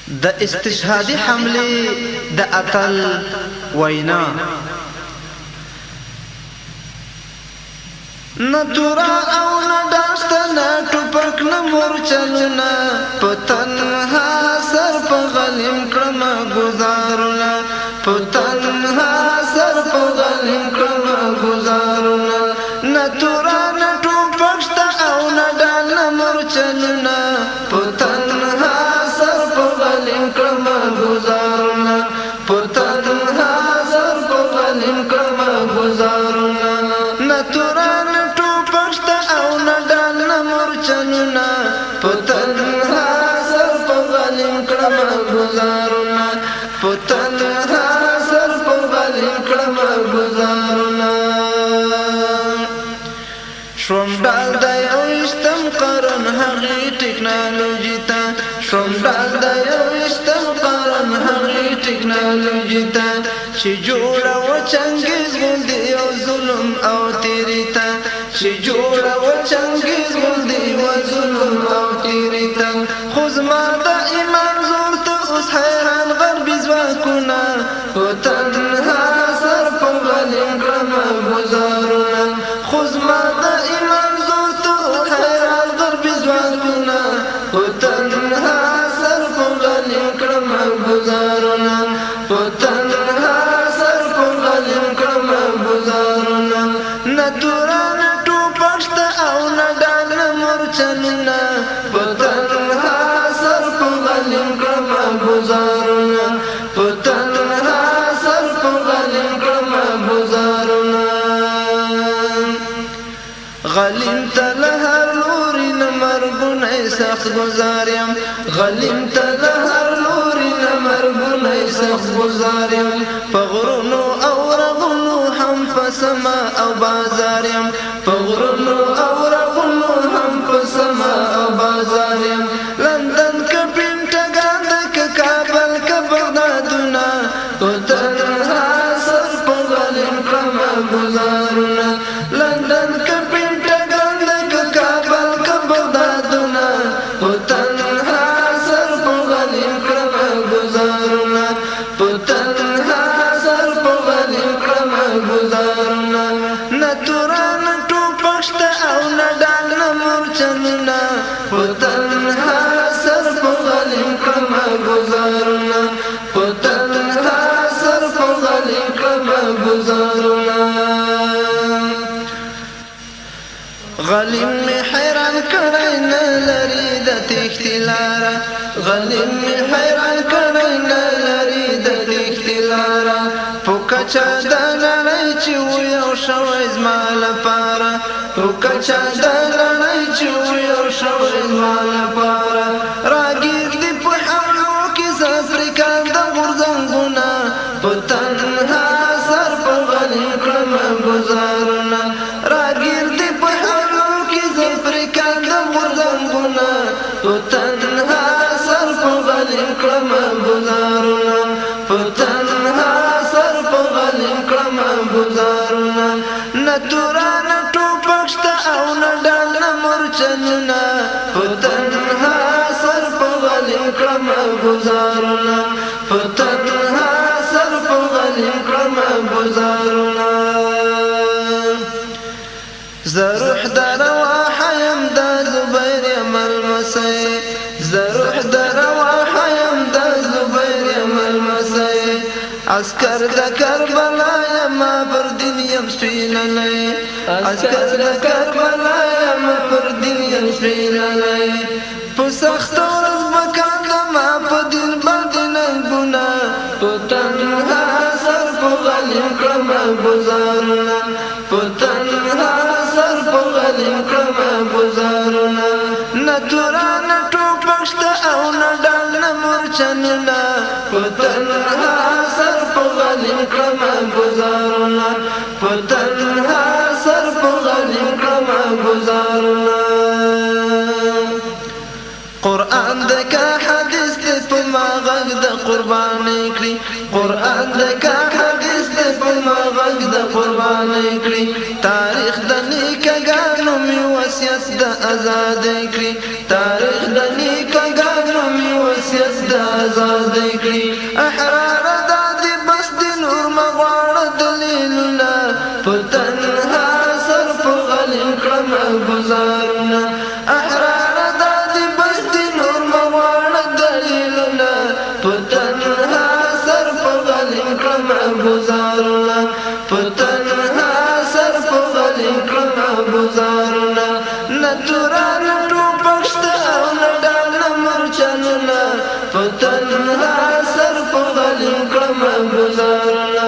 د استشهادي حمله د اتل وینا نه تورا او نه داست نه ټوپک نه مورچلونه په تنها سر په غلیم کړم گزارونه په تنها سر په غلیم کړم گزارونه نه تورا نه ټوپک شته او نه ډال نه مورچلونه په تنها سر په غلیم کړم گزارونه په تنها سر په غلیم کړم گزارونه نه تورا پتنها سر په غلیم کړم گزارونه پتنها سر په غلیم کړم گزارونه شوم ډال د یو استم قرن هغې ټکنالوژي ته شوم ډال د یو استم قرن هغې ټکنالوژي ته چې جوړه و چنګیز غوندې یو ظلم او تیري ته چې جوړه و چنګیز غوندې و ظلم او تیري ته خو زما د ایمان زور ته اوس حیران غربي ځواکونه په تنها سر په غلیم کړم گزارونه خو زما د ایمان زور ته اوس حیران غربي ځواکونه په تنها سر په غلیم کړم گزارونه په تنها سر په غلیم کړم گزارونه نه تورا نه ټوپک شته او نه ډال نه مورچلونه په تنها سر په غلیم کړم گزارونه په تنها سر په غلیم کړم گزارونه غلیم ته له هر لوري نه مرګونی سخت ګزار یم غلیم ته له هر لوري نه مرګونی سخت ګزار یم په غرونو او رغونو هم په سما او بازار یم په غرونو او رغونو هم په سما او بازار یم لندن که پینټاګان ده که کابل که بغدادونه په تنها سر په غلیم کړم ګزارونه لندن که پینټاګان ده که کابل که بغدادونه په تنها سر په غلیم کړم ګزارونه په تنها سر په غلیم کړم گزارونه نه تورا نه ټوپک شته او نه ډال نه مورچلونه په تنها سر په غلیم کړم گزارونه په تنها سر په غلیم کړم گزارونه غلیم می حیران کړی نه لري د تښتې لاره غلیم می حیران کړی نه لري د تښتې لاره په کچه د نړۍ چې و یو شوی زما لپاره په کچه د نړۍ چې و یو شوی زما لپاره راګیر دي په حملو کې ز افریقا د غورځنګونه په تنها سر په غلیم کړم ګزارونه راګیر دي په حملو کې ز افریقا د غورځنګونه په تنها سر په غلیم کړم ګزارونه په تنها سر په غلیم کړم ګزارونه نه تورا نه ټوپک شته او نه ډال نه مورچلونه په تنها سر په غلیم کړم گزارونه په تنها سر په غلیم کړم گزارونه زه روح د رواحه یم د زبیر یم المسی زه روح د رواحه یم د زبیر یم المسی عسکر د کربلا یم پر دین یم سپینلی عسکر د کربلا یم پر دین یم سپینلی په سخته ورځ به کاندم په دین باندې ننګونه په تنها سر په غلیم کړم ګزارونه په تنها سر په غلیم کړم ګزارونه نه تورا نه ټوپک شته او نه ډال نه مورچلونه په تنها سر په غلیم کړم ګزارونه په تنها سر په غلیم کړم ګزارونه قرآن د کا حدیث د په ما غږ د قربانۍ کړي قرآن د کا حدیث د په ما غږ د قربانۍ کړي تاریخ د نیکګانو می وصیت د آزادۍ کړي تاریخ د نیکګانو می وصیت حیثیت د آزادۍ کړي احرار دادي بس د نور مغواړه دلیلونه په تنها سر په غلیم کړم ګزارونه احرار دادي بس د نور مغواړه دلیلونه په تنها سر په غلیم کړم ګزارونه په تنها سر په غلیم کړم ګزارونه نه توران ټوپک شته او نه ډال نه مرچلونه په تنها سر په غلیم کړم ګزارونه